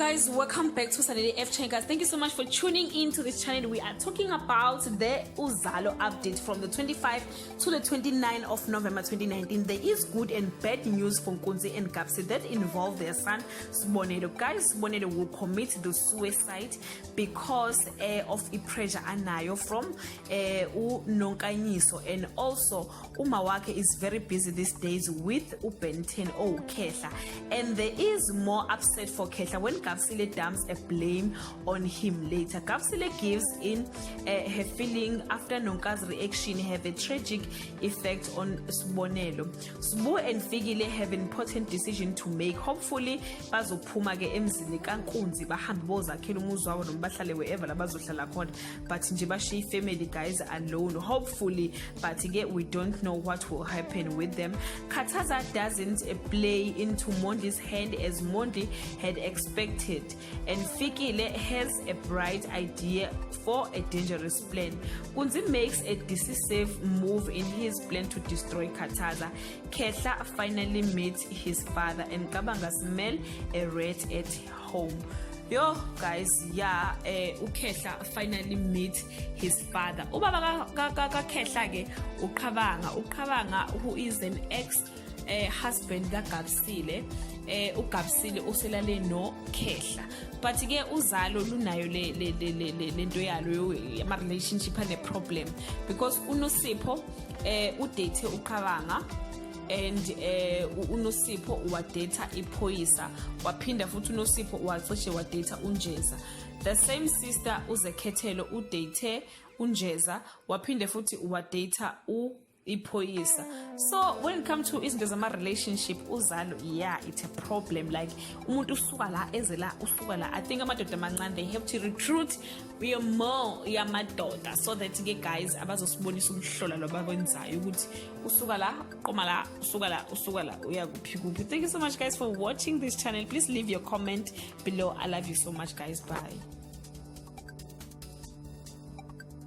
guys, welcome back to Sanele F channel. Guys, thank you so much for tuning in to this channel. We are talking about the Uzalo update from the 25th to the 29th of November 2019. There is good and bad news from Nkunzi and Gabsi that involve their son Sibonelo. Guys, Sibonelo will commit the suicide because of the pressure anayo from uNonkanyiso, and also Umawake is very busy these days with uBenten Kehla, and there is more upset for Kehla when Gabsile dumps a blame on him later. Gabsile gives in her feeling after Nonka's reaction have a tragic effect on Sibonelo. Sbu and Fikile have an important decision to make. Hopefully bazophuma ke emzini kaNkunzi bahambe bozakhela umuzi wabo noma bahlale wherever labazohlala khona, but nje bashiya family guys alone, hopefully, but again we don't know what will happen with them. Khathaza doesn't play into Mondi's hand as Mondi had expected, and Fikile has a bright idea for a dangerous plan. Nkunzi makes a decisive move in his plan to destroy Khathaza. Kehla finally meets his father, and Kabanga smell a rat at home. Yo guys, yeah, uKehla finally meet his father. Ubaba ka Kehla ke uKhabanga, who is an ex husband kaGabsile. uGabsile uselale no Kehla, but ke Uzalo lunayo le nto yalo ama relationship ane problem because uNosipho udate uKhabanga, and uNosipho uwadata iPhoyisa, waphinda futhi uNosipho wacishe wadata uNjeza. The same sister uZekhethelo udate uNjeza, waphinde futhi uwadata iPhoyisa. So when it comes to izinto zama relationship, Uzalo, yeah, it's a problem. Like umuntu usuka la ezela usuka la, I think amadoda amancane they have to recruit more yamadoda so that ke guys abazosibonisa umhlola lobakwenzayo ukuthi usuka la qoma la usuka la uya kuphi kuphi. Thank you so much guys for watching this channel. Please leave your comment below. I love you so much guys. Bye.